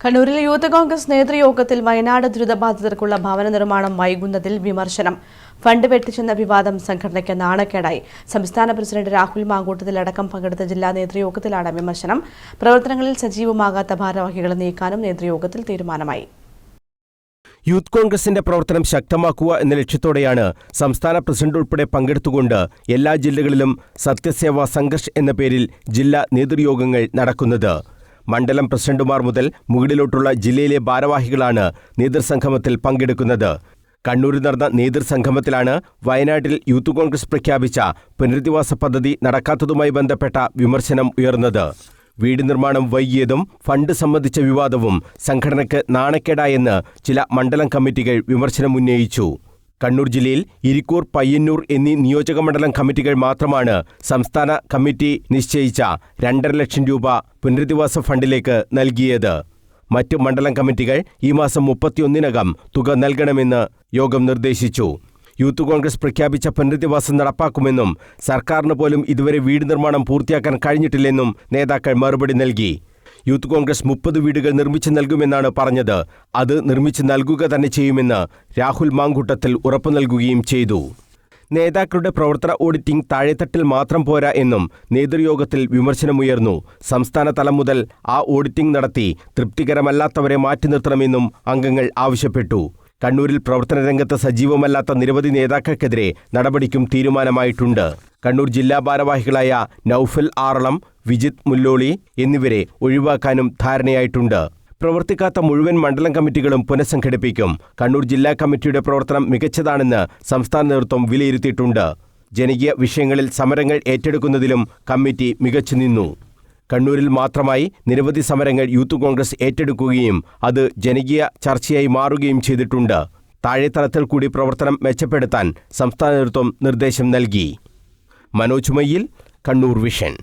കണ്ണൂരിൽ യൂത്ത് കോൺഗ്രസ് നേതൃയോഗത്തിൽ വയനാട് ദുരിതബാധിതർക്കുള്ള ഭവന നിർമ്മാണം വൈകുന്നതിൽ വിമർശനം. ഫണ്ട് വെട്ടിച്ചെന്ന വിവാദം സംഘടനയ്ക്ക് നാണക്കേടായി. സംസ്ഥാന പ്രസിഡന്റ് രാഹുൽ മാങ്കൂട്ടത്തിലടക്കം പങ്കെടുത്ത ജില്ലാ നേതൃയോഗത്തിലാണ് വിമർശനം. പ്രവർത്തനങ്ങളിൽ സജീവമാകാത്ത ഭാരവാഹികളെ നീക്കാനും നേതൃയോഗത്തിൽ തീരുമാനമായി. യൂത്ത് കോൺഗ്രസിന്റെ പ്രവർത്തനം ശക്തമാക്കുക എന്ന ലക്ഷ്യത്തോടെയാണ് സംസ്ഥാന പ്രസിഡന്റ് ഉൾപ്പെടെ പങ്കെടുത്തുകൊണ്ട് എല്ലാ ജില്ലകളിലും സത്യസേവാ സംഘർഷ് എന്ന പേരിൽ ജില്ലാ നേതൃയോഗങ്ങൾ നടക്കുന്നത്. മണ്ഡലം പ്രസിഡന്റുമാർ മുതൽ മുകളിലോട്ടുള്ള ജില്ലയിലെ ഭാരവാഹികളാണ് നേതൃസംഗമത്തിൽ പങ്കെടുക്കുന്നത്. കണ്ണൂരിൽ നടന്ന നേതൃസംഗമത്തിലാണ് വയനാട്ടിൽ യൂത്ത് കോൺഗ്രസ് പ്രഖ്യാപിച്ച പുനരധിവാസ പദ്ധതി നടക്കാത്തതുമായി ബന്ധപ്പെട്ട വിമർശനം ഉയർന്നത്. വീട് നിർമ്മാണം വൈകിയതും ഫണ്ട് സംബന്ധിച്ച വിവാദവും സംഘടനയ്ക്ക് നാണക്കേടായെന്ന് ചില മണ്ഡലം കമ്മിറ്റികൾ വിമർശനമുന്നയിച്ചു. കണ്ണൂർ ജില്ലയിൽ ഇരിക്കൂർ, പയ്യന്നൂർ എന്നീ നിയോജകമണ്ഡലം കമ്മിറ്റികൾ മാത്രമാണ് സംസ്ഥാന കമ്മിറ്റി നിശ്ചയിച്ച 2.5 ലക്ഷം രൂപ പുനരധിവാസ ഫണ്ടിലേക്ക് നൽകിയത്. മറ്റ് മണ്ഡലം കമ്മിറ്റികൾ ഈ മാസം 31-നകം തുക നൽകണമെന്ന് യോഗം നിർദ്ദേശിച്ചു. യൂത്ത് കോൺഗ്രസ് പ്രഖ്യാപിച്ച പുനരധിവാസം നടപ്പാക്കുമെന്നും സർക്കാരിന് പോലും ഇതുവരെ വീട് നിർമ്മാണം പൂർത്തിയാക്കാൻ കഴിഞ്ഞിട്ടില്ലെന്നും നേതാക്കൾ മറുപടി നൽകി. യൂത്ത് കോൺഗ്രസ് 30 വീടുകൾ നിർമ്മിച്ചു നൽകുമെന്നാണ് പറഞ്ഞത്. അത് നിർമ്മിച്ചു നൽകുക തന്നെ ചെയ്യുമെന്ന് രാഹുൽ മാങ്കൂട്ടത്തിൽ ഉറപ്പു നൽകുകയും ചെയ്തു. നേതാക്കളുടെ പ്രവർത്തന ഓഡിറ്റിംഗ് താഴെത്തട്ടിൽ മാത്രം പോരാ എന്നും നേതൃയോഗത്തിൽ വിമർശനമുയർന്നു. സംസ്ഥാന തലം മുതൽ ആ ഓഡിറ്റിംഗ് നടത്തി തൃപ്തികരമല്ലാത്തവരെ മാറ്റി നിർത്തണമെന്നും അംഗങ്ങൾ ആവശ്യപ്പെട്ടു. കണ്ണൂരിൽ പ്രവർത്തന രംഗത്ത് സജീവമല്ലാത്ത നിരവധി നേതാക്കൾക്കെതിരെ നടപടിക്കും തീരുമാനമായിട്ടുണ്ട്. കണ്ണൂർ ജില്ലാ ഭാരവാഹികളായ നൌഫൽ ആറളം, വിജിത് മുല്ലോളി എന്നിവരെ ഒഴിവാക്കാനും ധാരണയായിട്ടുണ്ട്. പ്രവർത്തിക്കാത്ത മുഴുവൻ മണ്ഡലം കമ്മിറ്റികളും പുനഃസംഘടിപ്പിക്കും. കണ്ണൂർ ജില്ലാ കമ്മിറ്റിയുടെ പ്രവർത്തനം മികച്ചതാണെന്ന് സംസ്ഥാന നേതൃത്വം വിലയിരുത്തിയിട്ടുണ്ട്. ജനകീയ വിഷയങ്ങളിൽ സമരങ്ങൾ ഏറ്റെടുക്കുന്നതിലും കമ്മിറ്റി മികച്ചുനിന്നു. കണ്ണൂരിൽ മാത്രമായി നിരവധി സമരങ്ങൾ യൂത്ത് കോൺഗ്രസ് ഏറ്റെടുക്കുകയും അത് ജനകീയ ചർച്ചയായി മാറുകയും ചെയ്തിട്ടുണ്ട്. താഴെത്തലത്തിൽ കൂടി പ്രവർത്തനം മെച്ചപ്പെടുത്താൻ സംസ്ഥാന നേതൃത്വം നിർദ്ദേശം നൽകി. മനോജ് മയ്യിൽ, കണ്ണൂർ വിഷൻ.